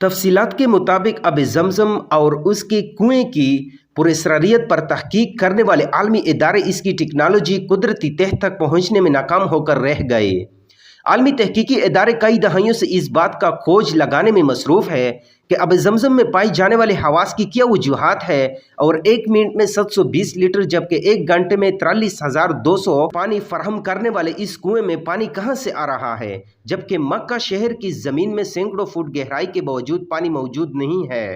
तफसीलात के मुताबिक अब ज़मज़म और उसके कुएं की पुरअसरारियत पर तहकीक करने वाले आलमी इदारे इसकी टेक्नोलॉजी कुदरती तह तक पहुँचने में नाकाम होकर रह गए। आलमी तहकीकी इदारे कई दहाइयों से इस बात का खोज लगाने में मसरूफ़ है कि अब ज़मज़म में पाई जाने वाले हवास की क्या वजूहात है और 1 मिनट में 720 लीटर जबकि 1 घंटे में 43,200 पानी फराहम करने वाले इस कुएं में पानी कहां से आ रहा है, जबकि मक्का शहर की ज़मीन में सैकड़ों फुट गहराई के बावजूद पानी मौजूद नहीं है।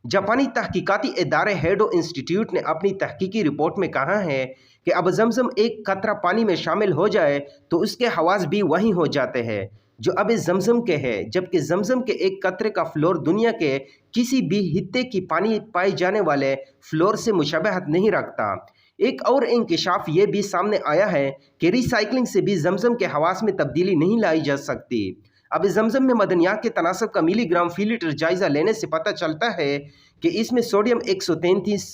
जापानी तहकीकाती इदारे हेडो इंस्टीट्यूट ने अपनी तहकीकी रिपोर्ट में कहा है कि अब ज़मज़म एक कतरा पानी में शामिल हो जाए तो उसके हवास भी वहीं हो जाते हैं जो अब ज़मज़म के हैं, जबकि ज़मज़म के एक कतरे का फ्लोर दुनिया के किसी भी हित्ते की पानी पाए जाने वाले फ्लोर से मुशाबहत नहीं रखता। एक और इंकशाफ ये भी सामने आया है कि रिसाइकलिंग से भी ज़मज़म के हवास में तब्दीली नहीं लाई जा सकती। अब ज़मज़म में मदनियात के तनासब का मिलीग्राम फी लीटर जायज़ा लेने से पता चलता है कि इसमें sodium 133,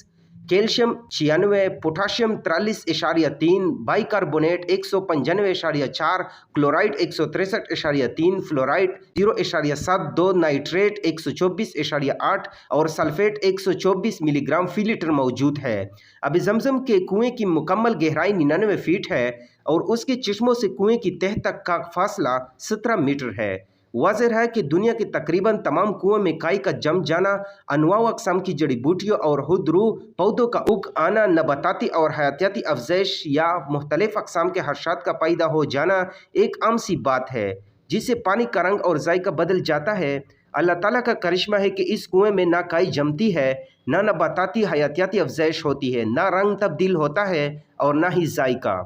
calcium 96, potassium 43.3, bicarbonate 195.4, chloride 163.3, fluoride 0.72, nitrate 124.8 और सल्फेट 124 मिलीग्राम फी लीटर मौजूद है। अब ज़मज़म के कुएं की मुकम्मल गहराई 99 फीट है और उसके चश्मों से कुएं की तह तक का फासला 17 मीटर है। वाज़ेह है कि दुनिया के तकरीबन तमाम कुओं में काई का जम जाना, अनवा अक़साम की जड़ी बूटियों और खुदरू पौधों का उग आना, नबाताती और हयातियाती अफज़ाइश या मुख्तलिफ अक़साम के हर्षात का पैदा हो जाना एक आम सी बात है जिससे पानी का रंग और जायका बदल जाता है। अल्लाह ताला का करिश्मा है कि इस कुएं में ना काई जमती है, ना नबाताती हयातियाती अफज़ाइश होती है, ना रंग तब्दील होता है और ना ही जायका।